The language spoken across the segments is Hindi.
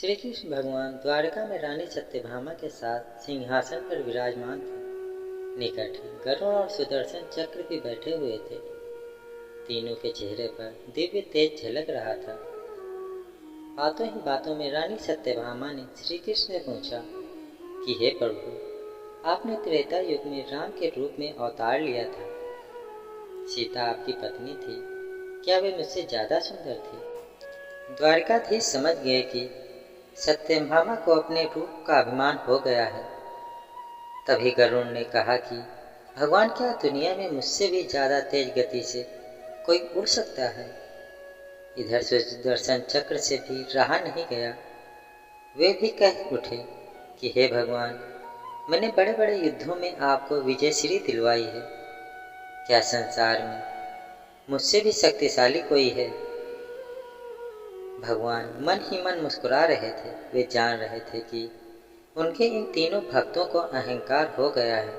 श्री कृष्ण भगवान द्वारका में रानी सत्यभामा के साथ सिंहासन पर विराजमान थे। निकट गरुड़ और सुदर्शन चक्र भी बैठे हुए थे। तीनों के चेहरे पर दिव्य तेज झलक रहा था। बातों ही बातों में रानी सत्यभामा ने श्री कृष्ण से पूछा कि हे प्रभु, आपने त्रेता युग में राम के रूप में अवतार लिया था। सीता आपकी पत्नी थी, क्या वे मुझसे ज्यादा सुंदर थी? द्वारकाधीश समझ गए कि सत्यभामा को अपने रूप का अभिमान हो गया है। तभी गरुड़ ने कहा कि भगवान, क्या दुनिया में मुझसे भी ज्यादा तेज गति से कोई उड़ सकता है? इधर सुदर्शन चक्र से भी रहा नहीं गया। वे भी कह उठे कि हे भगवान, मैंने बड़े बड़े युद्धों में आपको विजयश्री दिलवाई है। क्या संसार में मुझसे भी शक्तिशाली कोई है? भगवान मन ही मन मुस्कुरा रहे थे। वे जान रहे थे कि उनके इन तीनों भक्तों को अहंकार हो गया है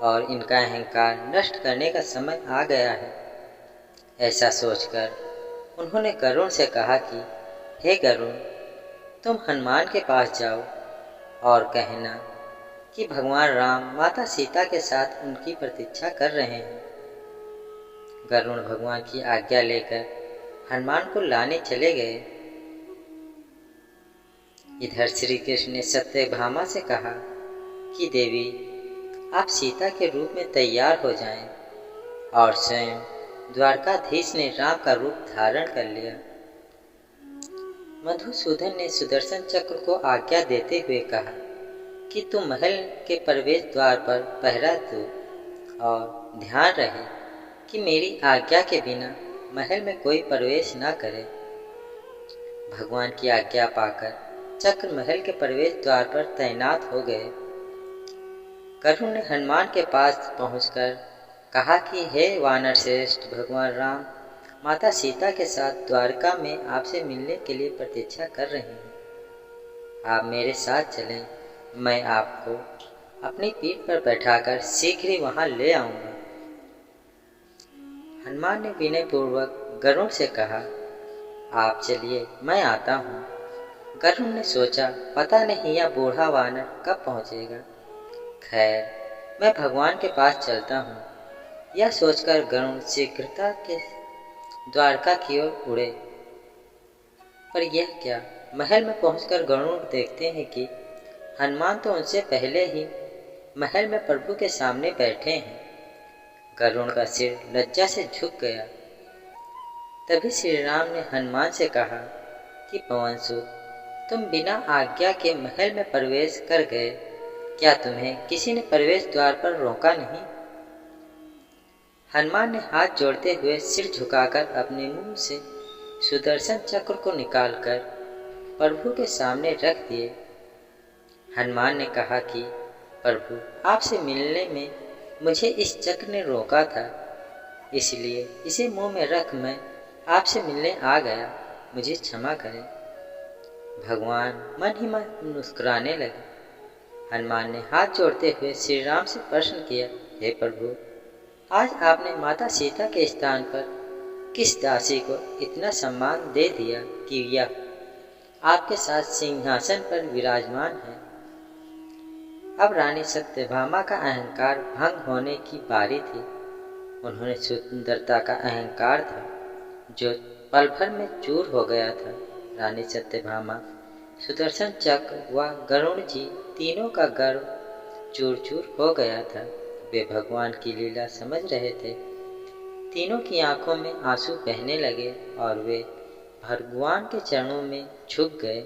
और इनका अहंकार नष्ट करने का समय आ गया है। ऐसा सोचकर उन्होंने गरुड़ से कहा कि हे गरुड़, तुम हनुमान के पास जाओ और कहना कि भगवान राम माता सीता के साथ उनकी प्रतीक्षा कर रहे हैं। गरुड़ भगवान की आज्ञा लेकर हनुमान को लाने चले गए। इधर श्री कृष्ण ने सत्यभामा से कहा कि देवी, आप सीता के रूप में तैयार हो जाएं। और स्वयं द्वारकाधीश ने राम का रूप धारण कर लिया। मधुसूदन ने सुदर्शन चक्र को आज्ञा देते हुए कहा कि तुम महल के प्रवेश द्वार पर पहरा दो और ध्यान रहे कि मेरी आज्ञा के बिना महल में कोई प्रवेश न करे। भगवान की आज्ञा पाकर चक्र महल के प्रवेश द्वार पर तैनात हो गए। गरुड़ ने हनुमान के पास पहुंचकर कहा कि हे वानर श्रेष्ठ, भगवान राम माता सीता के साथ द्वारका में आपसे मिलने के लिए प्रतीक्षा कर रहे हैं। आप मेरे साथ चलें, मैं आपको अपनी पीठ पर बैठाकर शीघ्र ही वहां ले आऊंगा। हनुमान ने विनय पूर्वक गरुड़ से कहा, आप चलिए, मैं आता हूँ। गरुड़ ने सोचा, पता नहीं यह बूढ़ा वानर कब पहुँचेगा। खैर, मैं भगवान के पास चलता हूँ। यह सोचकर गरुड़ शीघ्रता के द्वारका की ओर उड़े। पर यह क्या, महल में पहुंचकर गरुड़ देखते हैं कि हनुमान तो उनसे पहले ही महल में प्रभु के सामने बैठे हैं। गरुड़ का सिर लज्जा से झुक गया। तभी श्री राम ने हनुमान से कहा कि पवनसुत, तुम बिना आज्ञा के महल में प्रवेश कर गए। क्या तुम्हें किसी ने प्रवेश द्वार पर रोका नहीं? हनुमान ने हाथ जोड़ते हुए सिर झुकाकर अपने मुंह से सुदर्शन चक्र को निकालकर प्रभु के सामने रख दिए। हनुमान ने कहा कि प्रभु, आपसे मिलने में मुझे इस चक्र ने रोका था, इसलिए इसे मुंह में रख मैं आपसे मिलने आ गया। मुझे क्षमा करें। भगवान मन ही मन मुस्कुराने लगे। हनुमान ने हाथ जोड़ते हुए श्री राम से प्रश्न किया, हे प्रभु, आज आपने माता सीता के स्थान पर किस दासी को इतना सम्मान दे दिया कि यह आपके साथ सिंहासन पर विराजमान है? अब रानी सत्यभामा का अहंकार भंग होने की बारी थी। उन्होंने सुंदरता का अहंकार था जो पल भर में चूर हो गया था। रानी सत्यभामा, सुदर्शन चक्र व गरुड़ जी तीनों का गर्व चूर चूर हो गया था। वे भगवान की लीला समझ रहे थे। तीनों की आंखों में आंसू बहने लगे और वे भगवान के चरणों में झुक गए।